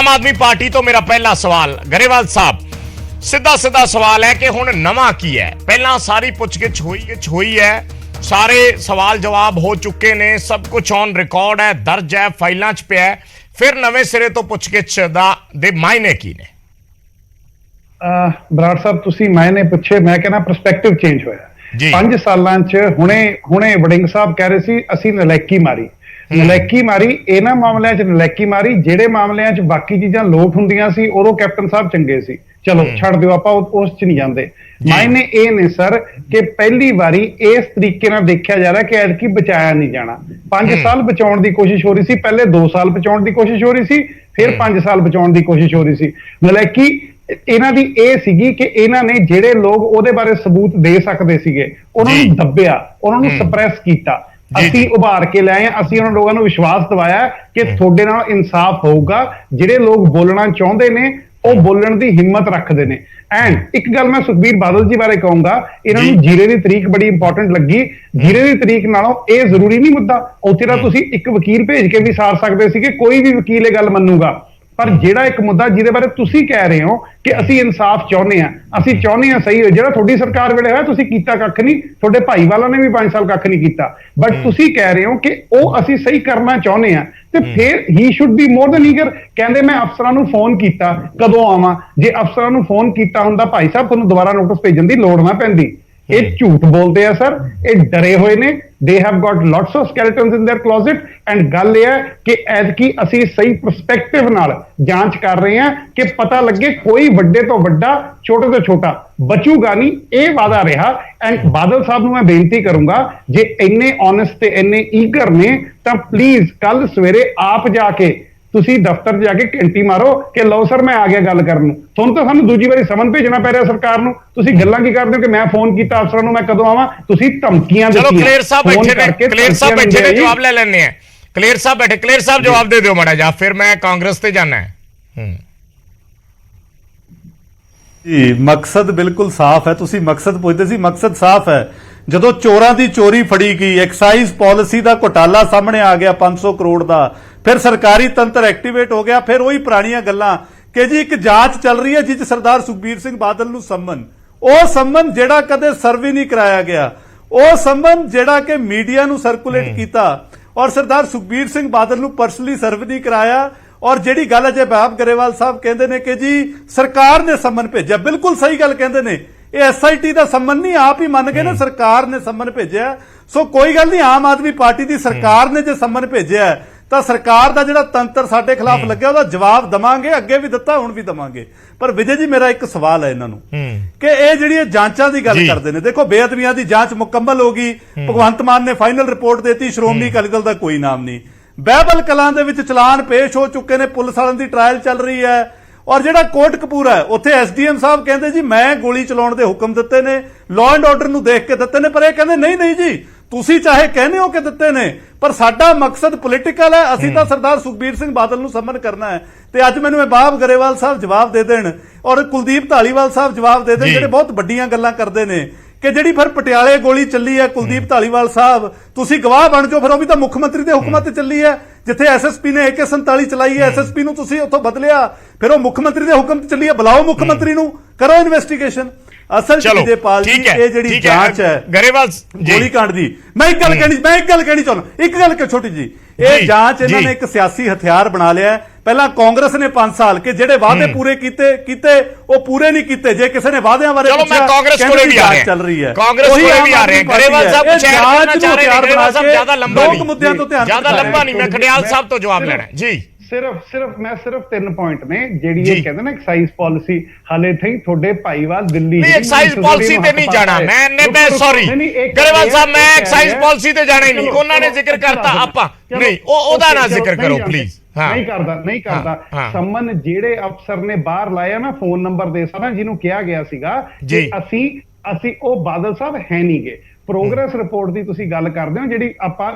आदमी पार्टी तो मेरा पहला सवाल गरेवाल साहब सीधा सीधा सवाल है कि हुण नवा की है। पहला सारी पुछगिछ हुई है, सारे सवाल जवाब हो चुके ने, सब कुछ ऑन रिकॉर्ड है, दर्ज है, फाइलों च पिया है। फिर नवे सिरे तो पुछगिछ दे मायने की ने? बराड़ साहब तुसी मायने पुछे, मैं कहना परस्पैक्टिव चेंज होया 5 सालां च। हुणे वड़िंग साहब कह रहे सी असी नलैकी मारी, नलैकी मारी इन्हां मामलिਆਂ च नलैकी मारी, ਜਿਹੜੇ ਮਾਮਲਿਆਂ ਚ ਬਾਕੀ ਚੀਜ਼ਾਂ ਲੋਟ ਹੁੰਦੀਆਂ ਸੀ ਉਦੋਂ ਕੈਪਟਨ ਸਾਹਿਬ ਚੰਗੇ ਸੀ। ਚਲੋ ਛੱਡ ਦਿਓ, ਆਪਾਂ ਉਸ ਚ ਨਹੀਂ ਜਾਂਦੇ। ਮਾਇਨੇ ਇਹ ਨੇ ਸਰ ਕਿ ਪਹਿਲੀ ਵਾਰੀ ਇਸ ਤਰੀਕੇ ਨਾਲ ਦੇਖਿਆ ਜਾ ਰਿਹਾ ਕਿ ਐਤਕੀ ਬਚਾਇਆ ਨਹੀਂ ਜਾਣਾ। 5 ਸਾਲ ਬਚਾਉਣ ਦੀ ਕੋਸ਼ਿਸ਼ ਹੋ ਰਹੀ ਸੀ, ਪਹਿਲੇ 2 ਸਾਲ ਬਚਾਉਣ ਦੀ ਕੋਸ਼ਿਸ਼ ਹੋ ਰਹੀ ਸੀ, ਫਿਰ 5 ਸਾਲ ਬਚਾਉਣ ਦੀ ਕੋਸ਼ਿਸ਼ ਹੋ ਰਹੀ ਸੀ। ਨਲੈਕੀ ਇਹਨਾਂ ਦੀ ਇਹ ਸੀਗੀ ਕਿ ਇਹਨਾਂ ਨੇ ਜਿਹੜੇ ਲੋਕ ਉਹਦੇ ਬਾਰੇ ਸਬੂਤ ਦੇ ਸਕਦੇ ਸੀਗੇ ਉਹਨਾਂ ਨੂੰ ਦੱਬਿਆ, ਉਹਨਾਂ ਨੂੰ ਸਪਰੈਸ ਕੀਤਾ। ਅਸੀਂ ਉਭਾਰ ਕੇ ਲੈ ਆਏ, ਅਸੀਂ ਉਹਨਾਂ ਲੋਕਾਂ ਨੂੰ ਵਿਸ਼ਵਾਸ ਦਿਵਾਇਆ ਕਿ ਤੁਹਾਡੇ ਨਾਲ ਇਨਸਾਫ ਹੋਊਗਾ। ਜਿਹੜੇ ਲੋਕ ਬੋਲਣਾ ਚਾਹੁੰਦੇ ਨੇ ਉਹ ਬੋਲਣ ਦੀ ਹਿੰਮਤ ਰੱਖਦੇ ਨੇ। ਐਂਡ ਇੱਕ ਗੱਲ ਮੈਂ ਸੁਖਬੀਰ ਬਾਦਲ ਜੀ ਬਾਰੇ ਕਹੂੰਗਾ, ਇਹਨਾਂ ਨੂੰ ਜੀਰੇ ਦੀ ਤਰੀਕ ਬੜੀ ਇੰਪੋਰਟੈਂਟ ਲੱਗੀ। ਜੀਰੇ ਦੀ ਤਰੀਕ ਨਾਲੋਂ ਇਹ ਜ਼ਰੂਰੀ ਨਹੀਂ ਮੁੱਦਾ, ਉੱਥੇ ਤਾਂ ਤੁਸੀਂ ਇੱਕ ਵਕੀਲ ਭੇਜ ਕੇ ਵੀ ਸਾਰ ਸਕਦੇ ਸੀ ਕਿ ਕੋਈ ਵੀ ਵਕੀਲ ਇਹ ਗੱਲ ਮੰਨੂਗਾ। ਪਰ ਜਿਹੜਾ ਇੱਕ ਮੁੱਦਾ ਜਿਹਦੇ ਬਾਰੇ ਤੁਸੀਂ ਕਹਿ ਰਹੇ ਹੋ ਕਿ ਅਸੀਂ ਇਨਸਾਫ ਚਾਹੁੰਦੇ ਆ, ਅਸੀਂ ਚਾਹੁੰਦੇ ਆ ਸਹੀ ਹੋਏ, ਜਿਹੜਾ ਤੁਹਾਡੀ ਸਰਕਾਰ ਵੇਲੇ ਹੋਇਆ ਤੁਸੀਂ ਕੀਤਾ ਕੱਖ ਨਹੀਂ, ਤੁਹਾਡੇ ਭਾਈਵਾਲਾਂ ਨੇ ਵੀ 5 ਸਾਲ ਕੱਖ ਨਹੀਂ ਕੀਤਾ। ਬਟ ਤੁਸੀਂ ਕਹਿ ਰਹੇ ਹੋ ਕਿ ਉਹ ਅਸੀਂ ਸਹੀ ਕਰਨਾ ਚਾਹੁੰਦੇ ਆ, ਤੇ ਫਿਰ ਹੀ ਸ਼ੁੱਡ ਬੀ ਮੋਰ ਦੈਨ ਈਗਰ। ਕਹਿੰਦੇ ਮੈਂ ਅਫਸਰਾਂ ਨੂੰ ਫੋਨ ਕੀਤਾ, ਕਦੋਂ ਆਵਾਂ? ਜੇ ਅਫਸਰਾਂ ਨੂੰ ਫੋਨ ਕੀਤਾ ਹੁੰਦਾ ਭਾਈ ਸਾਹਿਬ ਤੁਹਾਨੂੰ ਦੁਬਾਰਾ ਨੋਟਿਸ ਭੇਜਣ ਦੀ ਲੋੜ ਨਾ ਪੈਂਦੀ। ਇਹ ਝੂਠ ਬੋਲਦੇ ਆ ਸਰ, ਇਹ ਡਰੇ ਹੋਏ ਨੇ। they have got lots of skeletons in their closet। and ਗੱਲ ਇਹ ਹੈ ਕਿ ਐਤਕੀ ਅਸੀਂ ਸਹੀ ਪਰਸਪੈਕਟਿਵ ਨਾਲ ਜਾਂਚ ਕਰ ਰਹੇ ਹਾਂ ਕਿ ਪਤਾ ਲੱਗੇ ਕੋਈ ਵੱਡੇ ਤੋਂ ਵੱਡਾ ਛੋਟੇ ਤੋਂ ਛੋਟਾ ਬਚੂਗਾ ਨਹੀਂ, ਇਹ ਵਾਦਾ ਰਿਹਾ। ਐਂਡ ਬਾਦਲ ਸਾਹਿਬ ਨੂੰ ਮੈਂ ਬੇਨਤੀ ਕਰੂੰਗਾ, ਜੇ ਇੰਨੇ ਓਨੈਸਟ ਤੇ ਇੰਨੇ ਈਗਰ ਨੇ ਤਾਂ ਪਲੀਜ਼ ਕੱਲ ਸਵੇਰੇ ਆਪ ਜਾ ਕੇ ਤੁਸੀਂ ਦਫ਼ਤਰ ਜਾ ਕੇ ਘੰਟੀ ਮਾਰੋ ਕਿ ਲਓ ਸਰ ਮੈਂ ਆ ਗਿਆ ਗੱਲ ਕਰਨ ਨੂੰ। ਤੁਹਾਨੂੰ ਤਾਂ ਸਾਨੂੰ ਦੂਜੀ ਵਾਰੀ ਸਮਨ ਭੇਜਣਾ ਪੈ ਰਿਹਾ ਸਰਕਾਰ ਨੂੰ। ਤੁਸੀਂ ਗੱਲਾਂ ਕੀ ਕਰਦੇ ਹੋ ਕਿ ਮੈਂ ਫੋਨ ਕੀਤਾ ਅਫਸਰਾਂ ਨੂੰ, ਮੈਂ ਕਦੋਂ ਆਵਾਂ? ਤੁਸੀਂ ਧਮਕੀਆਂ ਦਿੱਤੀਆਂ। ਚਲੋ ਕਲੀਅਰ ਸਾਹਿਬ ਬੈਠੇ ਨੇ, ਕਲੀਅਰ ਸਾਹਿਬ ਬੈਠੇ ਨੇ, ਜਵਾਬ ਲੈ ਲੈਣੇ ਆ। ਕਲੀਅਰ ਸਾਹਿਬ ਬੈਠੇ, ਕਲੀਅਰ ਸਾਹਿਬ ਜਵਾਬ ਦੇ ਦਿਓ ਮਾੜਾ ਜਿਹਾ, ਫਿਰ ਮੈਂ ਕਾਂਗਰਸ ਤੇ ਜਾਣਾ ਹੈ। ਜੀ ਮਕਸਦ ਬਿਲਕੁਲ ਸਾਫ਼ ਹੈ। ਤੁਸੀਂ ਮਕਸਦ ਪੁੱਛਦੇ ਸੀ, ਮਕਸਦ ਸਾਫ਼ ਹੈ। ਜਦੋਂ ਚੋਰਾਂ ਦੀ ਚੋਰੀ ਫੜੀ ਗਈ, ਐਕਸਾਈਜ਼ ਪਾਲਿਸੀ ਦਾ ਘੁਟਾਲਾ ਸਾਹਮਣੇ ਆ ਗਿਆ 500 ਕਰੋੜ ਦਾ, ਫਿਰ ਸਰਕਾਰੀ ਤੰਤਰ ਐਕਟੀਵੇਟ ਹੋ ਗਿਆ। ਫਿਰ ਉਹੀ ਪੁਰਾਣੀਆਂ ਗੱਲਾਂ ਕਿ ਜੀ ਇੱਕ ਜਾਂਚ ਚੱਲ ਰਹੀ ਹੈ ਜਿਸ ਸਰਦਾਰ ਸੁਖਬੀਰ ਸਿੰਘ ਬਾਦਲ ਨੂੰ ਸੰਮਨ, ਉਹ ਸੰਮਨ ਜਿਹੜਾ ਕਦੇ ਸਰਵੇ ਨਹੀਂ ਕਰਾਇਆ ਗਿਆ, ਉਹ ਸੰਮਨ ਜਿਹੜਾ ਕਿ ਮੀਡੀਆ ਨੂੰ ਸਰਕੂਲੇਟ ਕੀਤਾ ਔਰ ਸਰਦਾਰ ਸੁਖਬੀਰ ਸਿੰਘ ਬਾਦਲ ਨੂੰ ਪਰਸਨਲੀ ਸਰਵੇ ਨਹੀਂ ਕਰਾਇਆ। ਔਰ ਜਿਹੜੀ ਗੱਲ ਅਜੇ ਬਾਬ ਗਰੇਵਾਲ ਸਾਹਿਬ ਕਹਿੰਦੇ ਨੇ ਕਿ ਜੀ ਸਰਕਾਰ ਨੇ ਸੰਮਨ ਭੇਜਿਆ, ਬਿਲਕੁਲ ਸਹੀ ਗੱਲ ਕਹਿੰਦੇ ਨੇ। ਇਹ ਐਸਆਈਟੀ ਦਾ ਸੰਮਨ ਨਹੀਂ, ਆਪ ਹੀ ਮੰਨ ਗਏ ਨਾ ਸਰਕਾਰ ਨੇ ਸੰਮਨ ਭੇਜਿਆ। ਸੋ ਕੋਈ ਗੱਲ ਨਹੀਂ, ਆਮ ਆਦਮੀ ਪਾਰਟੀ ਦੀ ਸਰਕਾਰ ਨੇ ਜੇ ਸੰਮਨ ਭੇਜਿਆ ਤਾਂ ਸਰਕਾਰ ਦਾ ਜਿਹੜਾ ਤੰਤਰ ਸਾਡੇ ਖਿਲਾਫ ਲੱਗਿਆ ਉਹਦਾ ਜਵਾਬ ਦਵਾਂਗੇ, ਅੱਗੇ ਵੀ ਦਿੱਤਾ ਹੁਣ ਵੀ ਦਵਾਂਗੇ। ਪਰ ਵਿਜੇ ਜੀ ਮੇਰਾ ਇੱਕ ਸਵਾਲ ਹੈ ਇਹਨਾਂ ਨੂੰ ਕਿ ਇਹ ਜਿਹੜੀਆਂ ਜਾਂਚਾਂ ਦੀ ਗੱਲ ਕਰਦੇ ਨੇ, ਦੇਖੋ ਬੇਅਦਬੀਆਂ ਦੀ ਜਾਂਚ ਮੁਕੰਮਲ ਹੋ ਗਈ, ਭਗਵੰਤ ਮਾਨ ਨੇ ਫਾਈਨਲ ਰਿਪੋਰਟ ਦੇਤੀ, ਸ਼੍ਰੋਮਣੀ ਅਕਾਲੀ ਦਲ ਦਾ ਕੋਈ ਨਾਮ ਨਹੀਂ। ਬਹਿਬਲ ਕਲਾਂ ਦੇ ਵਿੱਚ ਚਲਾਨ ਪੇਸ਼ ਹੋ ਚੁੱਕੇ ਨੇ, ਪੁਲਿਸ ਵਾਲਿਆਂ ਦੀ ਟ੍ਰਾਇਲ ਚੱਲ ਰਹੀ ਹੈ। ਔਰ ਜਿਹੜਾ ਕੋਟਕਪੂਰਾ ਹੈ ਉੱਥੇ ਐਸਡੀਐਮ ਸਾਹਿਬ ਕਹਿੰਦੇ ਜੀ ਮੈਂ ਗੋਲੀ ਚਲਾਉਣ ਦੇ ਹੁਕਮ ਦਿੱਤੇ ਨੇ, ਲਾਅ ਐਂਡ ਆਰਡਰ ਨੂੰ ਦੇਖ ਕੇ ਦਿੱਤੇ ਨੇ, ਪਰ ਇਹ ਕਹਿੰਦੇ ਨਹੀਂ ਜੀ ਤੁਸੀਂ ਚਾਹੇ ਕਹਿੰਦੇ ਹੋ ਕਿ ਦਿੱਤੇ ਨੇ ਪਰ ਸਾਡਾ ਮਕਸਦ ਪੋਲੀਟੀਕਲ ਹੈ, ਅਸੀਂ ਤਾਂ ਸਰਦਾਰ ਸੁਖਬੀਰ ਸਿੰਘ ਬਾਦਲ ਨੂੰ ਸੰਮਨ ਕਰਨਾ ਹੈ। ਤੇ ਅੱਜ ਮੈਨੂੰ ਬਾਬ ਗਰੇਵਾਲ ਸਾਹਿਬ ਜਵਾਬ ਦੇ ਦੇਣ ਔਰ ਕੁਲਦੀਪ ਧਾਲੀਵਾਲ ਸਾਹਿਬ ਜਵਾਬ ਦੇ ਦੇਣ, ਜਿਹੜੇ ਬਹੁਤ ਵੱਡੀਆਂ ਗੱਲਾਂ ਕਰਦੇ ਨੇ ਕਿ ਜਿਹੜੀ ਫਿਰ ਪਟਿਆਲੇ ਗੋਲੀ ਚੱਲੀ ਹੈ, ਕੁਲਦੀਪ ਧਾਲੀਵਾਲ ਸਾਹਿਬ ਤੁਸੀਂ ਗਵਾਹ ਬਣ ਜਾਓ, ਫਿਰ ਉਹ ਵੀ ਤਾਂ ਮੁੱਖ ਮੰਤਰੀ ਦੇ ਹੁਕਮਾਂ ਤੇ ਚੱਲੀ ਹੈ। ਜਿੱਥੇ ਐਸਐਸਪੀ ਨੇ AK-47 ਚਲਾਈ ਹੈ, ਐਸਐਸਪੀ ਨੂੰ ਤੁਸੀਂ ਉੱਥੋਂ ਬਦਲਿਆ, ਫਿਰ ਉਹ ਮੁੱਖ ਮੰਤਰੀ ਦੇ ਹੁਕਮ ਤੇ ਚੱਲੀ ਹੈ। ਬੁਲਾਓ ਮੁੱਖ ਮੰਤਰੀ ਨੂੰ, ਕਰੋ ਇਨਵੈਸਟੀਗੇਸ਼ਨ। ਅਸਲ ਵਿਜੇਪਾਲ ਜੀ ਇਹ ਜਿਹੜੀ ਜਾਂਚ ਹੈ ਗਰੇਵਾਲ ਗੋਲੀकांड ਦੀ, ਮੈਂ ਇੱਕ ਗੱਲ ਕਹਿਣੀ ਚਾਹੁੰਦਾ, ਇੱਕ ਗੱਲ ਛੋਟੀ ਜੀ, ਇਹ ਜਾਂਚ ਇਹਨਾਂ ਨੇ ਇੱਕ ਸਿਆਸੀ ਹਥਿਆਰ ਬਣਾ ਲਿਆ। ਪਹਿਲਾਂ ਕਾਂਗਰਸ ਨੇ 5 ਸਾਲ ਕਿ ਜਿਹੜੇ ਵਾਅਦੇ ਪੂਰੇ ਕੀਤੇ ਉਹ ਪੂਰੇ ਨਹੀਂ ਕੀਤੇ। ਜੇ ਕਿਸੇ ਨੇ ਵਾਅਦਿਆਂ ਬਾਰੇ ਪੁੱਛਿਆ, ਕਾਂਗਰਸ ਕੋਲੇ ਵੀ ਆ ਰਹੇ, ਚੱਲ ਰਹੀ ਹੈ ਕਾਂਗਰਸ ਕੋਲੇ ਵੀ ਆ ਰਹੇ। ਗਰੇਵਾਲ ਸਾਹਿਬ ਕੁਝ ਕਹਿਣਾ ਚਾਹ ਰਹੇ ਨੇ, ਗਰੇਵਾਲ ਸਾਹਿਬ ਜ਼ਿਆਦਾ ਲੰਬਾ ਨਹੀਂ, ਮੁੱਦਿਆਂ ਤੋਂ ਧਿਆਨ ਜ਼ਿਆਦਾ ਲੰਬਾ ਨਹੀਂ, ਮੈਂ ਖੜਿਆਲ ਸਾਹਿਬ ਤੋਂ ਜਵਾਬ ਲੈਣਾ ਜੀ। ਸਿਰਫ 3 ਪੁਆਇੰਟ ਨੇ ਜਿਹੜੀ ਇਹ ਕਹਿੰਦੇ ਨਾ ਐਕਸਾਈਜ਼ ਪਾਲਿਸੀ ਹਾਲੇ ਥਈ ਤੁਹਾਡੇ ਭਾਈਵਾਲ ਦਿੱਲੀ ਨਹੀਂ ਐਕਸਾਈਜ਼ ਪਾਲਿਸੀ ਤੇ ਨਹੀਂ ਜਾਣਾ ਮੈਂ ਸੌਰੀ ਗਰੇਵਾਲ ਸਾਹਿਬ, ਮੈਂ ਐਕਸਾਈਜ਼ ਪਾਲਿਸੀ ਤੇ ਜਾਣਾ ਹੀ ਨਹੀਂ। ਉਹਨਾਂ ਨੇ ਜ਼ਿਕਰ ਕਰਤਾ, ਆਪਾਂ ਨਹੀਂ ਉਹਦਾ ਨਾ ਜ਼ਿਕਰ ਕਰੋ ਪਲੀਜ਼। ਨਹੀਂ ਕਰਦਾ ਸੰਮਨ ਜਿਹੜੇ ਅਫਸਰ ਨੇ ਬਾਹਰ ਲਾਇਆ ਨਾ, ਫੋਨ ਨੰਬਰ ਦੇ ਸਾਰਾ ਜਿਹਨੂੰ ਕਿਹਾ ਗਿਆ ਸੀਗਾ ਕਿ ਅਸੀਂ ਉਹ ਬਾਦਲ ਸਾਹਿਬ ਹੈ ਨਹੀਂ ਗੇ। ਪ੍ਰੋਗਰੈਸ ਰਿਪੋਰਟ ਦੀ ਤੁਸੀਂ ਗੱਲ ਕਰਦੇ ਹੋ ਜਿਹੜੀ ਆਪਾਂ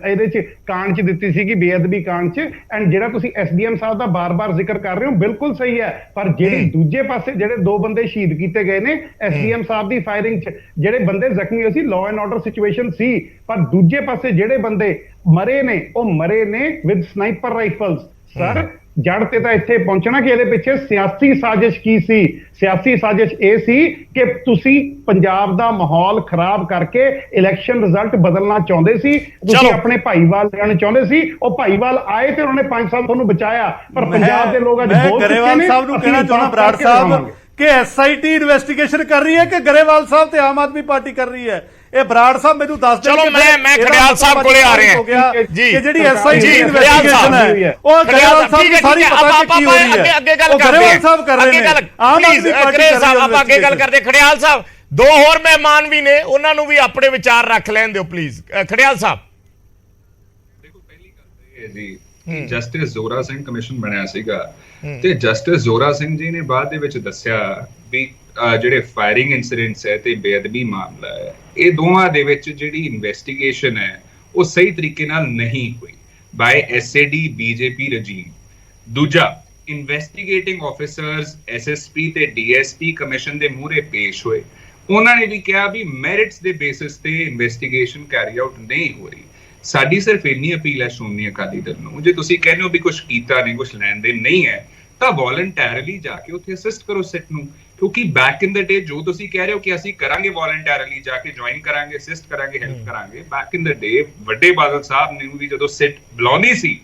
ਇਹਦੇ ਚ ਕਾਂਡ ਚ ਦਿੱਤੀ ਸੀਗੀ, ਬੇਅਦਬੀ ਕਾਂਡ ਚ, ਐਂਡ ਜਿਹੜਾ ਤੁਸੀਂ ਐਸਡੀਐਮ ਸਾਹਿਬ ਦਾ ਬਾਰ-ਬਾਰ ਜ਼ਿਕਰ ਕਰ ਰਹੇ ਹੋ ਬਿਲਕੁਲ ਸਹੀ ਹੈ। ਪਰ ਜਿਹੜੇ ਦੂਜੇ ਪਾਸੇ ਜਿਹੜੇ 2 ਬੰਦੇ ਸ਼ਹੀਦ ਕੀਤੇ ਗਏ ਨੇ ਐਸਡੀਐਮ ਸਾਹਿਬ ਦੀ ਫਾਇਰਿੰਗ ਚ, ਜਿਹੜੇ ਬੰਦੇ ਜ਼ਖਮੀ ਹੋਏ ਸੀ, ਲਾਅ ਐਂਡ ਆਰਡਰ ਸਿਚੁਏਸ਼ਨ ਸੀ, ਪਰ ਦੂਜੇ ਪਾਸੇ ਜਿਹੜੇ ਬੰਦੇ ਮਰੇ ਨੇ ਉਹ ਮਰੇ ਨੇ ਵਿਦ ਸਨਾਈਪਰ ਰਾਈਫਲਸ। ਸਰ ਜੜ ਤੇ ਤਾਂ ਇੱਥੇ ਪਹੁੰਚਣਾ ਕਿ ਇਹਦੇ ਪਿੱਛੇ ਸਿਆਸੀ ਸਾਜ਼ਿਸ਼ ਕੀ ਸੀ। ਸਿਆਸੀ ਸਾਜ਼ਿਸ਼ ਇਹ ਸੀ ਕਿ ਤੁਸੀਂ ਪੰਜਾਬ ਦਾ ਮਾਹੌਲ ਖਰਾਬ ਕਰਕੇ ਇਲੈਕਸ਼ਨ ਰਿਜ਼ਲਟ ਬਦਲਣਾ ਚਾਹੁੰਦੇ ਸੀ, ਤੁਸੀਂ ਆਪਣੇ ਭਾਈਵਾਲ ਲੈਣ ਚਾਹੁੰਦੇ ਸੀ। ਉਹ ਭਾਈਵਾਲ ਆਏ ਤੇ ਉਹਨਾਂ ਨੇ 5 ਸਾਲ ਤੁਹਾਨੂੰ ਬਚਾਇਆ, ਪਰ ਪੰਜਾਬ ਦੇ ਲੋਕ ਅੱਜ ਬਹੁਤ ਗਰੇਵਾਲ ਸਾਹਿਬ ਨੂੰ ਕਹਿਣਾ ਚਾਹੁੰਦਾ ਬਰਾੜ ਸਾਹਿਬ ਕਿ ਐਸਆਈਟੀ ਇਨਵੈਸਟੀਗੇਸ਼ਨ ਕਰ ਰਹੀ ਹੈ ਕਿ ਗਰੇਵਾਲ ਸਾਹਿਬ ਤੇ ਆਮ ਆਦਮੀ ਪਾਰਟੀ ਕਰ ਰਹੀ ਹੈ। ਇਹ ਬਰਾੜ ਸਾਹਿਬ ਮੈਨੂੰ ਦੱਸ ਦਿਓ। ਚਲੋ ਮੈਂ ਖੜਿਆਲ ਸਾਹਿਬ ਕੋਲੇ ਆ ਰਹੇ ਹਾਂ ਜੀ ਕਿ ਜਿਹੜੀ ਐਸਆਈਟੀ ਇਨਵੈਸਟੀਗੇਸ਼ਨ ਹੈ ਉਹ ਗਰੇਵਾਲ ਸਾਹਿਬ ਨੂੰ ਸਾਰੀ ਪਤਾ ਕੀ ਹੋ ਰਹੀ ਹੈ। ਅੱਗੇ ਗੱਲ ਕਰਦੇ ਗਰੇਵਾਲ ਸਾਹਿਬ ਕਰ ਰਹੇ ਨੇ, ਆਮ ਆਦਮੀ ਪਾਰਟੀ ਸਾਹਿਬ ਆਪਾਂ ਅੱਗੇ ਗੱਲ ਕਰਦੇ। ਖੜਿਆਲ ਸਾਹਿਬ ਦੋ ਹੋਰ ਮਹਿਮਾਨ ਵੀ ਨੇ, ਉਹਨਾਂ ਨੂੰ ਵੀ ਆਪਣੇ ਵਿਚਾਰ ਰੱਖ ਲੈਣ ਦਿਓ ਪਲੀਜ਼। ਖੜਿਆਲ ਸਾਹਿਬ ਦੇਖੋ, ਪਹਿਲੀ ਗੱਲ ਇਹ ਜੀ ਜਸਟਿਸ ਜ਼ੋਰਾ ਸਿੰਘ ਕਮਿਸ਼ਨ ਬਣਿਆ ਸੀਗਾ ਤੇ ਜਸਟਿਸ ਜ਼ੋਰਾ ਸਿੰਘ ਜੀ ਨੇ ਬਾਅਦ ਦੇ ਵਿੱਚ ਦੱਸਿਆ ਵੀ ਜਿਹੜੇ ਫਾਇਰਿੰਗ ਇਨਸੀਡੈਂਟਸ ਹੈ ਤੇ ਬੇਅਦਬੀ ਮਾਮਲਾ ਹੈ, ਇਹ ਦੋਵਾਂ ਦੇ ਵਿੱਚ ਜਿਹੜੀ ਇਨਵੈਸਟੀਗੇਸ਼ਨ ਹੈ ਉਹ ਸਹੀ ਤਰੀਕੇ ਨਾਲ ਨਹੀਂ ਹੋਈ ਬਾਈ ਐਸਏਡੀ ਬੀਜੇਪੀ ਰਜੀਮ। ਦੂਜਾ, ਇਨਵੈਸਟੀਗੇਟਿੰਗ ਆਫੀਸਰਸ ਐਸਐਸਪੀ ਤੇ ਡੀਐਸਪੀ ਕਮਿਸ਼ਨ ਦੇ ਮੂਹਰੇ ਪੇਸ਼ ਹੋਏ, ਉਹਨਾਂ ਨੇ ਵੀ ਕਿਹਾ ਵੀ ਮੈਰਿਟਸ ਦੇ ਬੇਸਿਸ ਤੇ ਇਨਵੈਸਟੀਗੇਸ਼ਨ ਕੈਰੀ ਆਊਟ ਨਹੀਂ ਹੋ ਰਹੀ। ਸਾਡੀ ਸਿਰਫ ਇੰਨੀ ਅਪੀਲ ਹੈ ਸ਼੍ਰੋਮਣੀ ਅਕਾਲੀ ਦਲ ਨੂੰ, ਜੇ ਤੁਸੀਂ ਕਹਿੰਦੇ ਹੋ ਵੀ ਕੁਝ ਕੀਤਾ ਨਹੀਂ, ਕੁਝ ਲੈਣ ਦੇਣ ਨਹੀਂ ਹੈ, ਤਾਂ ਵੋਲੰਟੈਰਲੀ ਜਾ ਕੇ ਉੱਥੇ ਅਸਿਸਟ ਕਰੋ ਸਿਟ ਨੂੰ। ਕਿਉਂਕਿ ਬੈਕ ਇਨ ਦ ਡੇ ਜੋ ਤੁਸੀਂ ਕਹਿ ਰਹੇ ਹੋ ਕਿ ਅਸੀਂ ਕਰਾਂਗੇ ਵੋਲੰਟੈਰਲੀ ਜਾ ਕੇ ਜੁਆਇਨ ਕਰਾਂਗੇ, ਅਸਿਸਟ ਕਰਾਂਗੇ, ਹੈਲਪ ਕਰਾਂਗੇ, ਬੈਕ ਇਨ ਦ ਡੇ ਵੱਡੇ ਬਾਦਲ ਸਾਹਿਬ ਨੇ ਵੀ ਜਦੋਂ ਸਿਟ ਬੁਲਾਉਂਦੀ ਸੀ,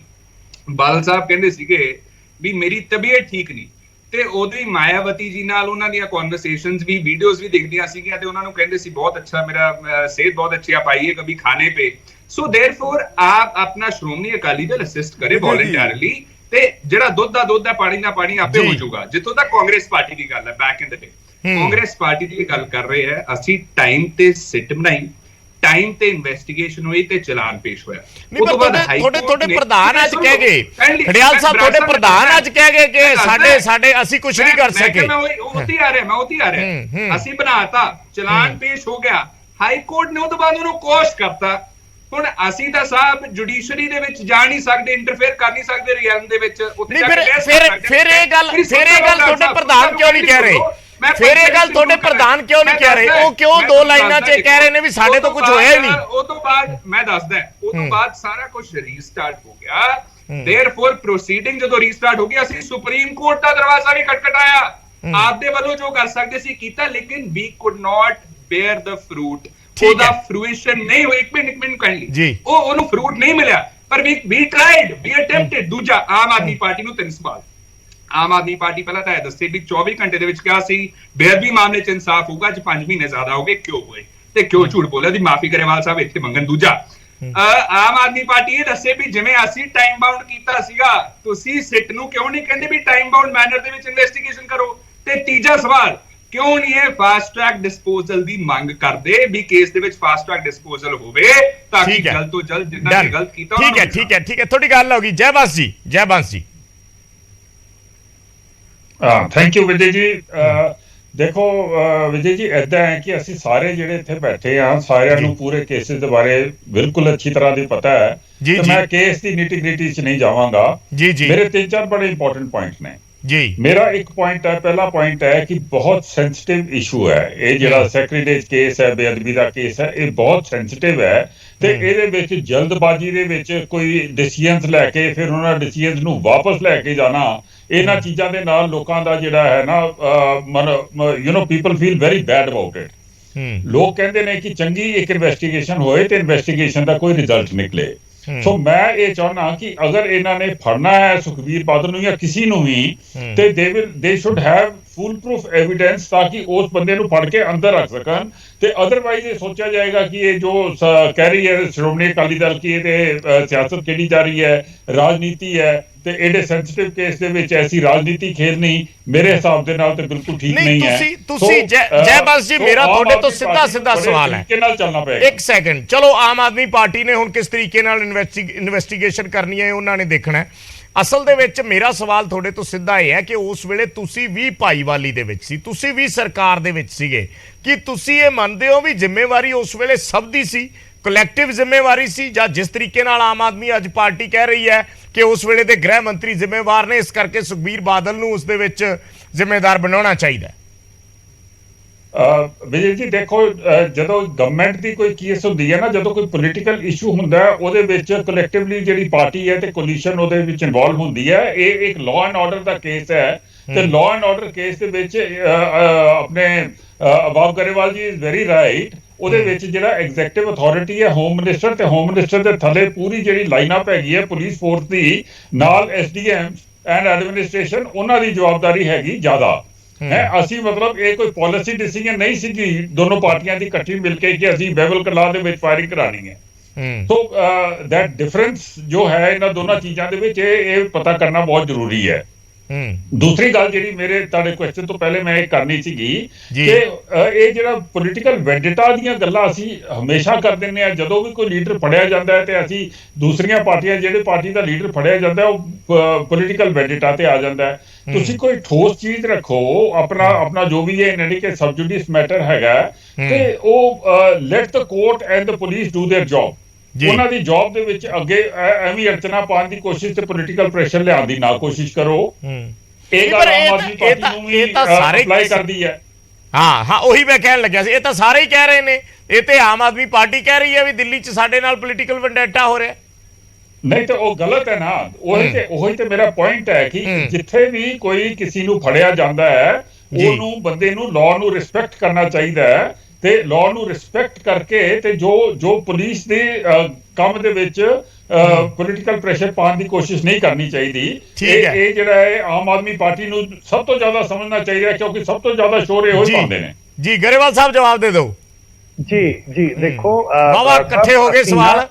ਬਾਦਲ ਸਾਹਿਬ ਕਹਿੰਦੇ ਸੀਗੇ ਵੀ ਮੇਰੀ ਤਬੀਅਤ ਠੀਕ ਨਹੀਂ, ਤੇ ਉਦੋਂ ਹੀ ਮਾਇਆਵਤੀ ਜੀ ਨਾਲ ਉਹਨਾਂ ਦੀਆਂ ਕਨਵਰਸੇਸ਼ਨਸ ਵੀ ਵੀਡੀਓਜ਼ ਵੀ ਦਿਖਦੀਆਂ ਸੀਗੀਆਂ ਤੇ ਉਹਨਾਂ ਨੂੰ ਕਹਿੰਦੇ ਸੀ ਬਹੁਤ ਅੱਛਾ, ਮੇਰਾ ਸਿਹਤ ਬਹੁਤ ਅੱਛੀ, ਆਪ ਆਈਏ ਕभी ਖਾਣੇ पे। ਸੋ देयरफॉर आप अपना श्रोमणी अकाली दल असिस्ट करे वॉलंटरली ਤੇ ਜਿਹੜਾ ਦੁੱਧ ਦਾ ਪਾਣੀ ਦਾ ਪਾਣੀ ਆਪੇ ਹੋ ਜਾਊਗਾ। ਜਿੱਥੋਂ ਤੱਕ ਕਾਂਗਰਸ ਪਾਰਟੀ ਦੀ ਗੱਲ ਹੈ, ਬੈਕ ਇਨ ਦ ਡੇ ਕਾਂਗਰਸ ਪਾਰਟੀ ਦੀ ਗੱਲ ਕਰ ਰਹੇ ਹੈ, ਅਸੀਂ ਟਾਈਮ ਤੇ ਸਿਟ ਬਣਾਈ, ਟਾਈਮ ਤੇ ਇਨਵੈਸਟੀਗੇਸ਼ਨ ਹੋਈ ਤੇ ਚਲਾਨ ਪੇਸ਼ ਹੋਇਆ। ਤੁਹਾਡੇ ਪ੍ਰਧਾਨ ਅੱਜ ਕਹਿ ਗਏ, ਖੜਿਆਲ ਸਾਹਿਬ ਤੁਹਾਡੇ ਪ੍ਰਧਾਨ ਅੱਜ ਕਹਿ ਗਏ ਕਿ ਸਾਡੇ ਅਸੀਂ ਕੁਝ ਨਹੀਂ ਕਰ ਸਕੇ। ਮੈਂ ਉੱਥੇ ਆ ਰਿਹਾ, ਅਸੀਂ ਬਣਾਤਾ, ਚਲਾਨ ਪੇਸ਼ ਹੋ ਗਿਆ, ਹਾਈ ਕੋਰਟ ਨੇ ਉਹ ਤੋਂ ਬਾਅਦ ਉਹਨੂੰ ਕੋਸ਼ ਕਰਤਾ। ਹੁਣ ਅਸੀਂ ਤਾਂ ਸਾਹਿਬ ਜੁਡੀਸ਼ਰੀ ਦੇ ਵਿੱਚ ਜਾ ਨਹੀਂ ਸਕਦੇ, ਇੰਟਰਫੇਅਰ ਕਰ ਨਹੀਂ ਸਕਦੇ ਰਿਆਲਮ ਦੇ ਵਿੱਚ। ਫਿਰ ਇਹ ਗੱਲ ਤੁਹਾਡੇ ਪ੍ਰਧਾਨ ਕਿਉਂ ਨਹੀਂ ਕਹਿ ਰਹੇ? ਫਿਰ ਇਹ ਗੱਲ ਤੁਹਾਡੇ ਪ੍ਰਧਾਨ ਕਿਉਂ ਨਹੀਂ ਕਹਿ ਰਹੇ? ਉਹ ਕਿਉਂ ਦੋ ਲਾਈਨਾਂ 'ਚ ਕਹਿ ਰਹੇ ਨੇ ਵੀ ਸਾਡੇ ਤੋਂ ਕੁਝ ਹੋਇਆ ਹੀ ਨਹੀਂ? ਉਹ ਤੋਂ ਬਾਅਦ ਮੈਂ ਦੱਸਦਾ, ਉਹ ਤੋਂ ਬਾਅਦ ਸਾਰਾ ਕੁਝ ਰੀਸਟਾਰਟ ਹੋ ਗਿਆ। देयरफॉर ਪ੍ਰੋਸੀਡਿੰਗ ਜਦੋਂ ਰੀਸਟਾਰਟ ਹੋ ਗਿਆ, ਅਸੀਂ ਸੁਪਰੀਮ ਕੋਰਟ ਦਾ ਦਰਵਾਜ਼ਾ ਵੀ ਖਟਖਟਾਇਆ, ਆਪਦੇ ਵੱਲੋਂ ਜੋ ਕਰ ਸਕਦੇ ਸੀ ਕੀਤਾ, ਲੇਕਿਨ we could not bear the fruit. ਉਹਦਾ ਫਰੂਇਸ਼ਨ ਨਹੀਂ ਹੋਇਆ। ਇੱਕ ਮਿੰਟ ਕਾਈਂਡਲੀ, ਉਹਨੂੰ ਫਰੂਟ ਨਹੀਂ ਮਿਲਿਆ, ਪਰ ਵੀ ਟ੍ਰਾਈਡ, ਵੀ ਅਟੈਂਪਟਡ। ਦੂਜਾ, ਆਮ ਆਦਮੀ ਪਾਰਟੀ ਨੂੰ 3 ਸਵਾਲ। ਆਮ ਆਦਮੀ ਪਾਰਟੀ ਪਹਿਲਾਂ ਤਾਂ ਇਹ ਦੱਸੇ ਵੀ 24 ਘੰਟੇ ਦੇ ਵਿੱਚ ਕਿਹਾ ਸੀ ਬੇਅਦਬੀ ਮਾਮਲੇ 'ਚ ਇਨਸਾਫ ਹੋਊਗਾ, ਅੱਜ 5 ਮਹੀਨੇ ਜ਼ਿਆਦਾ ਹੋ ਗਏ, ਕਿਉਂ ਹੋਏ ਤੇ ਕਿਉਂ ਝੂਠ ਬੋਲਿਆ ਦੀ ਮਾਫੀ ਗਰੇਵਾਲ ਸਾਹਿਬ ਇੱਥੇ ਮੰਗਣ। ਦੂਜਾ, ਆਮ ਆਦਮੀ ਪਾਰਟੀ ਇਹ ਦੱਸੇ ਵੀ ਜਿਵੇਂ ਅਸੀਂ ਟਾਈਮ ਬਾਉਂਡ ਕੀਤਾ ਸੀਗਾ, ਤੁਸੀਂ ਸਿੱਟ ਨੂੰ ਕਿਉਂ ਨਹੀਂ ਕਹਿੰਦੇ ਵੀ ਟਾਈਮ ਬਾਉਂਡ ਮੈਨਰ ਦੇ ਵਿੱਚ ਇਨਵੈਸਟੀਗੇਸ਼ਨ ਕਰੋ। ਤੇ ਤੀਜਾ ਸਵਾਲ, ਕਿਉਂ ਨਹੀਂ ਇਹ ਫਾਸਟ ਟਰੈਕ ਡਿਸਪੋਜ਼ਲ ਦੀ ਮੰਗ ਕਰਦੇ ਵੀ ਕੇਸ ਦੇ ਵਿੱਚ ਫਾਸਟ ਟਰੈਕ ਡਿਸਪੋਜ਼ਲ ਹੋਵੇ ਤਾਂ ਕਿ ਜਲਦ ਤੋਂ ਜਲਦ ਜਿੰਨਾ ਗਲਤ ਕੀਤਾ। ਠੀਕ ਹੈ ਤੁਹਾਡੀ ਗੱਲ ਹੋ ਗਈ। ਜੈਬੰਸ ਜੀ। ਥੈਂਕ ਯੂ ਵਿਜੇ ਜੀ। ਦੇਖੋ ਵਿਜੇ ਜੀ, ਏਦਾਂ ਹੈ ਕਿ ਅਸੀਂ ਸਾਰੇ ਜਿਹੜੇ ਇੱਥੇ ਬੈਠੇ ਆ, ਸਾਰਿਆਂ ਨੂੰ ਪੂਰੇ ਕੇਸਿਸ ਦੇ ਬਾਰੇ ਬਿਲਕੁਲ ਅੱਛੀ ਤਰ੍ਹਾਂ ਦੀ ਪਤਾ ਹੈ ਤੇ ਮੈਂ ਕੇਸ ਦੀ ਨਿਟੀ-ਗ੍ਰਿਟੀ 'ਚ ਨਹੀਂ ਜਾਵਾਂਗਾ। ਮੇਰੇ 3-4 ਬੜੇ ਇੰਪੋਰਟੈਂਟ ਪੁਆਇੰਟ ਨੇ ਜੀ। ਮੇਰਾ ਇੱਕ ਪੁਆਇੰਟ ਹੈ, ਪਹਿਲਾ ਪੁਆਇੰਟ ਹੈ ਕਿ ਬਹੁਤ ਸੈਂਸਿਟਿਵ ਇਸ਼ੂ ਹੈ ਇਹ ਜਿਹੜਾ ਸੈਕਟਰੀਏਟ ਕੇਸ ਹੈ, ਬੇਅਦਬੀ ਦਾ ਕੇਸ ਹੈ, ਇਹ ਬਹੁਤ ਸੈਂਸਿਟਿਵ ਹੈ ਤੇ ਇਹਦੇ ਵਿੱਚ ਜਲਦਬਾਜ਼ੀ ਦੇ ਵਿੱਚ ਕੋਈ ਡਿਸੀਜਨਸ ਲੈ ਕੇ ਫਿਰ ਉਹਨਾਂ ਡਿਸੀਜਨਸ ਨੂੰ ਵਾਪਸ ਲੈ ਕੇ ਜਾਣਾ, ਇਹਨਾਂ ਚੀਜ਼ਾਂ ਦੇ ਨਾਲ ਲੋਕਾਂ ਦਾ ਜਿਹੜਾ ਹੈ ਨਾ people feel very bad about it. ਲੋਕ ਕਹਿੰਦੇ ਨੇ ਕਿ ਚੰਗੀ ਇੱਕ ਇਨਵੈਸਟੀਗੇਸ਼ਨ ਹੋਏ ਤੇ ਇਨਵੈਸਟੀਗੇਸ਼ਨ ਦਾ ਕੋਈ ਰਿਜ਼ਲਟ ਨਿਕਲੇ। ਸੋ ਮੈਂ ਇਹ ਚਾਹੁੰਦਾ ਕਿ ਅਗਰ ਇਹਨਾਂ ਨੇ ਫੜਨਾ ਹੈ ਸੁਖਬੀਰ ਬਾਦਲ ਨੂੰ ਜਾਂ ਕਿਸੇ ਨੂੰ ਵੀ, ਤੇ ਦੇ should have full proof evidence ਤਾਂ ਕਿ ਉਸ ਬੰਦੇ ਨੂੰ ਫੜ ਕੇ ਅੰਦਰ ਰੱਖ ਸਕਣ। ਤੇ ਅਦਰਵਾਈਜ਼ ਇਹ ਸੋਚਿਆ ਜਾਏਗਾ ਕਿ ਇਹ ਜੋ ਕਹਿ ਰਹੀ ਹੈ ਸ਼੍ਰੋਮਣੀ ਅਕਾਲੀ ਦਲ ਕੀ ਇਹਦੇ ਸਿਆਸਤ ਕਿਹੜੀ ਜਾ ਰਹੀ ਹੈ, ਰਾਜਨੀਤੀ ਹੈ, ਤੇ ਇਹਦੇ ਸੈਂਸਿਟਿਵ ਕੇਸ ਦੇ ਵਿੱਚ ਐਸੀ ਰਾਜਨੀਤੀ ਖੇਡਣੀ ਮੇਰੇ ਹਿਸਾਬ ਦੇ ਨਾਲ ਤੇ ਬਿਲਕੁਲ ਠੀਕ ਨਹੀਂ ਹੈ। ਤੁਸੀਂ ਜੈਬੰਸ ਜੀ, ਮੇਰਾ ਤੁਹਾਡੇ ਤੋਂ ਸਿੱਧਾ ਸਵਾਲ ਹੈ, ਨਾਲ ਚੱਲਣਾ ਪਏਗਾ। ਇੱਕ ਸੈਕਿੰਡ, ਚਲੋ ਆਮ ਆਦਮੀ ਪਾਰਟੀ ਨੇ ਹੁਣ ਕਿਸ ਤਰੀਕੇ ਨਾਲ ਇਨਵੈਸਟੀਗੇਸ਼ਨ ਕਰਨੀ ਹੈ ਉਹਨਾਂ ਨੇ ਦੇਖਣਾ। ਅਸਲ ਦੇ ਵਿੱਚ ਮੇਰਾ ਸਵਾਲ ਤੁਹਾਡੇ ਤੋਂ ਸਿੱਧਾ ਇਹ ਹੈ ਕਿ ਉਸ ਵੇਲੇ ਤੁਸੀਂ ਵੀ ਭਾਈਵਾਲੀ ਦੇ ਵਿੱਚ ਸੀ, ਤੁਸੀਂ ਵੀ ਸਰਕਾਰ ਦੇ ਵਿੱਚ ਸੀਗੇ, ਕਿ ਤੁਸੀਂ ਇਹ ਮੰਨਦੇ ਹੋ ਵੀ ਜ਼ਿੰਮੇਵਾਰੀ ਉਸ ਵੇਲੇ ਸਭ ਦੀ ਸੀ, ਕਲੈਕਟਿਵ ਜ਼ਿੰਮੇਵਾਰੀ ਸੀ, ਜਾਂ ਜਿਸ ਤਰੀਕੇ ਨਾਲ ਆਮ ਆਦਮੀ ਅੱਜ ਪਾਰਟੀ ਕਹਿ ਰਹੀ ਹੈ ਕਿ ਉਸ ਵੇਲੇ ਦੇ ਗ੍ਰਹਿ ਮੰਤਰੀ ਜ਼ਿੰਮੇਵਾਰ ਨੇ, ਇਸ ਕਰਕੇ ਸੁਖਬੀਰ ਬਾਦਲ ਨੂੰ ਉਸ ਦੇ ਵਿੱਚ ਜ਼ਿੰਮੇਦਾਰ ਬਣਾਉਣਾ ਚਾਹੀਦਾ? ਵਿਜੇ ਜੀ ਦੇਖੋ, ਜਦੋਂ ਗਵਰਨਮੈਂਟ ਦੀ ਕੋਈ ਕੇਸ ਹੁੰਦੀ ਹੈ ਨਾ, ਜਦੋਂ ਕੋਈ ਪੋਲੀਟੀਕਲ ਇਸ਼ੂ ਹੁੰਦਾ ਹੈ, ਉਹਦੇ ਵਿੱਚ ਕਲੈਕਟਿਵਲੀ ਜਿਹੜੀ ਪਾਰਟੀ ਹੈ ਤੇ ਕੋਲੀਸ਼ਨ ਉਹਦੇ ਵਿੱਚ ਇਨਵੋਲਵ ਹੁੰਦੀ ਹੈ। ਇਹ ਇੱਕ law and order the case ਹੈ ਤੇ ਲਾਅ ਐਂਡ ਆਰਡਰ ਕੇਸ ਦੇ ਵਿੱਚ ਆਪਣੇ ਅਬਾਬ ਗਰੇਵਾਲ ਜੀ ਇਜ਼ ਵੈਰੀ ਰਾਈਟ। ਉਹਦੇ ਵਿੱਚ ਜਿਹੜਾ ਐਗਜ਼ੈਕਟਿਵ ਅਥਾਰਟੀ ਹੈ ਹੋਮ ਮਿਨਿਸਟਰ, ਤੇ ਹੋਮ ਮਿਨਿਸਟਰ ਦੇ ਥੱਲੇ ਪੂਰੀ ਜਿਹੜੀ ਲਾਈਨਅਪ ਹੈਗੀ ਹੈ ਪੁਲਿਸ ਫੋਰਸ ਦੀ, ਨਾਲ ਐਸਡੀਐਮ ਐਂਡ ਐਡਮਿਨਿਸਟ੍ਰੇਸ਼ਨ, ਉਹਨਾਂ ਦੀ ਜਵਾਬਦਾਰੀ ਹੈਗੀ ਜ਼ਿਆਦਾ ਹੈ। ਅਸੀਂ ਮਤਲਬ ਇਹ ਕੋਈ ਪਾਲਿਸੀ ਡਿਸੀਜਨ ਨਹੀਂ ਸੀਗੀ ਦੋਨੋਂ ਪਾਰਟੀਆਂ ਦੀ ਇਕੱਠੀ ਮਿਲ ਕੇ ਕਿ ਅਸੀਂ ਬਹਿਬਲ ਕਲਾ ਦੇ ਵਿੱਚ ਫਾਇਰਿੰਗ ਕਰਾਣੀ ਹੈ। ਸੋ ਦੈਟ ਡਿਫਰੈਂਸ ਜੋ ਹੈ ਇਹਨਾਂ ਦੋਨਾਂ ਚੀਜ਼ਾਂ ਦੇ ਵਿੱਚ, ਇਹ ਪਤਾ ਕਰਨਾ ਬਹੁਤ ਜ਼ਰੂਰੀ ਹੈ। ਦੂਸਰੀ ਗੱਲ ਜਿਹੜੀ ਮੇਰੇ ਤੁਹਾਡੇ ਕੁਐਸਚਨ ਤੋਂ ਪਹਿਲੇ ਮੈਂ ਇਹ ਕਰਨੀ ਸੀਗੀ ਕਿ ਇਹ ਜਿਹੜਾ ਪੋਲੀਟੀਕਲ ਵੈਂਡੇਟਾ ਦੀਆਂ ਗੱਲਾਂ ਅਸੀਂ ਹਮੇਸ਼ਾ ਕਰ ਦਿੰਦੇ ਆ। ਜਦੋਂ ਵੀ ਕੋਈ ਲੀਡਰ ਫੜਿਆ ਜਾਂਦਾ ਹੈ ਤੇ ਅਸੀਂ ਦੂਸਰੀਆਂ ਪਾਰਟੀਆਂ, ਜਿਹੜੇ ਪਾਰਟੀ ਦਾ ਲੀਡਰ ਫੜਿਆ ਜਾਂਦਾ ਉਹ ਪੋਲੀਟੀਕਲ ਵੈਂਡੇਟਾ ਤੇ ਆ ਜਾਂਦਾ ਹੈ। ਤੁਸੀਂ ਕੋਈ ਠੋਸ ਚੀਜ਼ ਰੱਖੋ, ਆਪਣਾ ਜੋ ਵੀ ਇਹ ਨਹੀਂ ਕਿ ਸਬ ਜੁਡੀਸ ਮੈਟਰ ਹੈਗਾ, ਤੇ ਉਹ let the court and the police do their job. ਉਹਨਾਂ ਦੀ ਜੌਬ ਦੇ ਵਿੱਚ ਅੱਗੇ ਐਵੇਂ ਅੜਚਨਾ ਪਾਉਣ ਦੀ ਕੋਸ਼ਿਸ਼ ਤੇ ਪੋਲੀਟੀਕਲ ਪ੍ਰੈਸ਼ਰ ਲਿਆਉਣ ਦੀ ਨਾ ਕੋਸ਼ਿਸ਼ ਕਰੋ। ਇਹ ਗੱਲ ਆਮ ਆਦਮੀ ਪਾਰਟੀ ਨੂੰ ਵੀ ਅਪਲਾਈ ਕਰਦੀ ਹੈ। ਹਾਂ, ਉਹੀ ਮੈਂ ਕਹਿਣ ਲੱਗਿਆ ਸੀ, ਇਹ ਤਾਂ ਸਾਰੇ ਹੀ ਕਹਿ ਰਹੇ ਨੇ। ਇਹ ਤੇ ਆਮ ਆਦਮੀ ਪਾਰਟੀ ਕਹਿ ਰਹੀ ਹੈ ਵੀ ਦਿੱਲੀ 'ਚ ਸਾਡੇ ਨਾਲ ਪੋਲੀਟੀਕਲ ਵੈਂਡੇਟਾ ਹੋ ਰਿਹਾ। ਨਹੀਂ ਤੇ ਉਹ ਗਲਤ ਹੈ ਨਾ। ਉਹੀ ਤੇ ਮੇਰਾ ਪੁਆਇੰਟ ਹੈ ਕਿ ਜਿੱਥੇ ਵੀ ਕੋਈ ਕਿਸੇ ਨੂੰ ਫੜਿਆ ਜਾਂਦਾ ਹੈ, ਉਹਨੂੰ ਬੰਦੇ ਨੂੰ ਲਾਅ ਨੂੰ ਰਿਸਪੈਕਟ ਕਰਨਾ ਚਾਹੀਦਾ ਹੈ, ਤੇ ਲਾਅ ਨੂੰ ਰਿਸਪੈਕਟ ਕਰਕੇ ਤੇ ਜੋ ਪੁਲਿਸ ਦੇ ਕੰਮ ਦੇ ਵਿੱਚ ਪੋਲੀਟੀਕਲ ਪ੍ਰੈਸ਼ਰ ਪਾਉਣ ਦੀ ਕੋਸ਼ਿਸ਼ ਨਹੀਂ ਕਰਨੀ ਚਾਹੀਦੀ। ਇਹ ਜਿਹੜਾ ਹੈ ਆਮ ਆਦਮੀ ਪਾਰਟੀ ਨੂੰ ਸਭ ਤੋਂ ਜ਼ਿਆਦਾ ਸਮਝਣਾ ਚਾਹੀਦਾ, ਕਿਉਂਕਿ ਸਭ ਤੋਂ ਜ਼ਿਆਦਾ ਸ਼ੋਰ ਇਹੋ ਹੀ ਪਾਉਂਦੇ ਨੇ। ਜੀ ਗਰੇਵਾਲ ਸਾਹਿਬ ਜਵਾਬ ਦੇ ਦਿਓ। ਜੀ ਦੇਖੋ ਬਾਬਾ ਇਕੱਠੇ ਹੋ ਗਏ ਸਵਾਲ।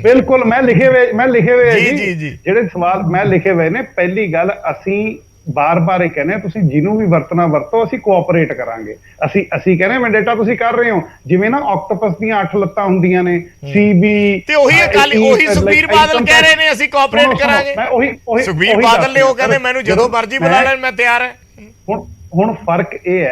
ਬਿਲਕੁਲ ਮੈਂ ਲਿਖੇ ਹੋਏ ਜੀ ਜਿਹੜੇ ਸਵਾਲ ਮੈਂ ਲਿਖੇ ਹੋਏ ਨੇ। ਪਹਿਲੀ ਗੱਲ, ਅਸੀਂ ਬਾਰ-ਬਾਰ ਇਹ ਕਹਿੰਦੇ ਤੁਸੀਂ ਜਿਹਨੂੰ ਵੀ ਵਰਤਣਾ ਵਰਤੋ, ਅਸੀਂ ਕੋਆਪਰੇਟ ਕਰਾਂਗੇ। ਅਸੀਂ ਕਹਿੰਦੇ ਵੈਂਡੇਟਾ ਤੁਸੀਂ ਕਰ ਰਹੇ ਹੋ, ਜਿਵੇਂ ਨਾ ਆਕਟੋਪਸ ਦੀਆਂ 8 ਲੱਤਾਂ ਹੁੰਦੀਆਂ ਨੇ, ਸੀਬੀ ਤੇ ਉਹੀ ਸੁਖਬੀਰ ਬਾਦਲ ਕਹਿ ਰਹੇ ਨੇ ਅਸੀਂ ਕੋਆਪਰੇਟ ਕਰਾਂਗੇ। ਮੈਂ ਉਹੀ ਸੁਖਬੀਰ ਬਾਦਲ ਨੇ ਉਹ ਕਹਿੰਦੇ ਮੈਨੂੰ ਜਦੋਂ ਮਰਜ਼ੀ ਬੁਲਾ ਲੈਣ, ਮੈਂ ਤਿਆਰ ਹਾਂ। ਹੁਣ ਫਰਕ ਇਹ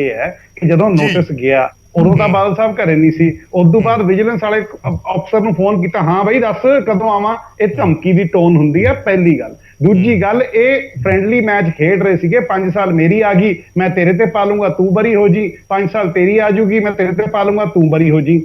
ਹੈ ਕਿ ਜਦੋਂ ਨੋਟਿਸ ਗਿਆ ਉਦੋਂ ਤਾਂ ਬਾਦਲ ਸਾਹਿਬ ਘਰੇ ਨਹੀਂ ਸੀ। ਉਦੋਂ ਬਾਅਦ ਵਿਜੀਲੈਂਸ ਵਾਲੇ ਅਫਸਰ ਨੂੰ ਫੋਨ ਕੀਤਾ, ਹਾਂ ਬਈ ਦੱਸ ਕਦੋਂ ਆਵਾਂ। ਇਹ ਧਮਕੀ ਦੀ ਟੋਨ ਹੁੰਦੀ ਹੈ, ਪਹਿਲੀ ਗੱਲ। ਦੂਜੀ ਗੱਲ, ਇਹ ਫਰੈਂਡਲੀ ਮੈਚ ਖੇਡ ਰਹੇ ਸੀਗੇ। 5 ਸਾਲ ਮੇਰੀ ਆ ਗਈ, ਮੈਂ ਤੇਰੇ ਤੇ ਪਾ ਲੂੰਗਾ, ਤੂੰ ਬਰੀ ਹੋ ਜੀ। 5 ਸਾਲ ਤੇਰੀ ਆ ਜੂਗੀ, ਮੈਂ ਤੇਰੇ ਤੇ ਪਾ ਲੂੰਗਾ, ਤੂੰ ਬਰੀ ਹੋ ਜੀ।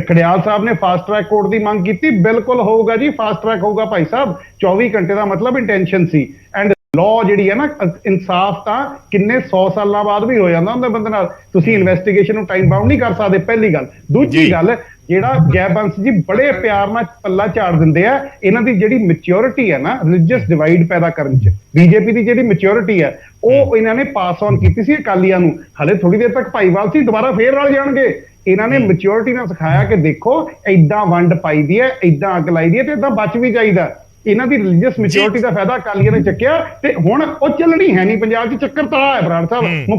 ਖੜਿਆਲ ਸਾਹਿਬ ਨੇ ਫਾਸਟ ਟਰੈਕ ਕੋਰਟ ਦੀ ਮੰਗ ਕੀਤੀ, ਬਿਲਕੁਲ ਹੋਊਗਾ ਜੀ, ਫਾਸਟ ਟਰੈਕ ਹੋਊਗਾ ਭਾਈ ਸਾਹਿਬ। 24 ਘੰਟੇ ਦਾ ਮਤਲਬ ਇੰਟੈਂਸ਼ਨ ਸੀ। ਐਂਡ ਲਾਅ ਜਿਹੜੀ ਹੈ ਨਾ, ਇਨਸਾਫ ਤਾਂ ਕਿੰਨੇ 100 ਸਾਲਾਂ ਬਾਅਦ ਵੀ ਹੋ ਜਾਂਦਾ ਹੁੰਦਾ ਬੰਦੇ ਨਾਲ। ਤੁਸੀਂ ਇਨਵੈਸਟੀਗੇਸ਼ਨ ਨੂੰ ਟਾਈਮ ਬਾਉਂਡ ਨਹੀਂ ਕਰ ਸਕਦੇ, ਪਹਿਲੀ ਗੱਲ। ਦੂਜੀ ਗੱਲ, ਜਿਹੜਾ ਜੈ ਬੰਸ ਜੀ ਬੜੇ ਪਿਆਰ ਨਾਲ ਪੱਲਾ ਝਾੜ ਦਿੰਦੇ ਆ, ਇਹਨਾਂ ਦੀ ਜਿਹੜੀ ਮੈਚਿਓਰਿਟੀ ਹੈ ਨਾ ਰਿਲੀਜੀਅਸ ਡਿਵਾਈਡ ਪੈਦਾ ਕਰਨ 'ਚ, ਬੀਜੇਪੀ ਦੀ ਜਿਹੜੀ ਮੈਚਿਓਰਿਟੀ ਹੈ ਉਹ ਇਹਨਾਂ ਨੇ ਪਾਸ ਔਨ ਕੀਤੀ ਸੀ ਅਕਾਲੀਆਂ ਨੂੰ। ਹਲੇ ਥੋੜੀ ਦੇਰ ਤੱਕ ਭਾਈਵਾਲ ਸੀ, ਦੁਬਾਰਾ ਫੇਰ ਰਲ ਜਾਣਗੇ। ਇਹਨਾਂ ਨੇ ਮੈਚਿਓਰਿਟੀ ਨਾਲ ਸਿਖਾਇਆ ਕਿ ਦੇਖੋ ਏਦਾਂ ਵੰਡ ਪਾਈ ਦੀ ਹੈ, ਏਦਾਂ ਅੱਗ ਲਾਈ ਦੀ ਹੈ, ਤੇ ਏਦਾਂ ਬਚ ਵੀ ਜਾਈਦਾ। ਇਹਨਾਂ ਦੀ ਰਿਲੀਜੀਅਸ ਮੈਚਿਓਰਿਟੀ ਦਾ ਫਾਇਦਾ ਅਕਾਲੀਆਂ ਨੇ ਚੱਕਿਆ, ਤੇ ਹੁਣ ਉਹ ਚੱਲਣੀ ਹੈ ਨਹੀਂ ਪੰਜਾਬ 'ਚ। ਚੱਕਰ ਤਾਂ ਹੈ ਬਰਾੜ ਸਾਹਿਬ।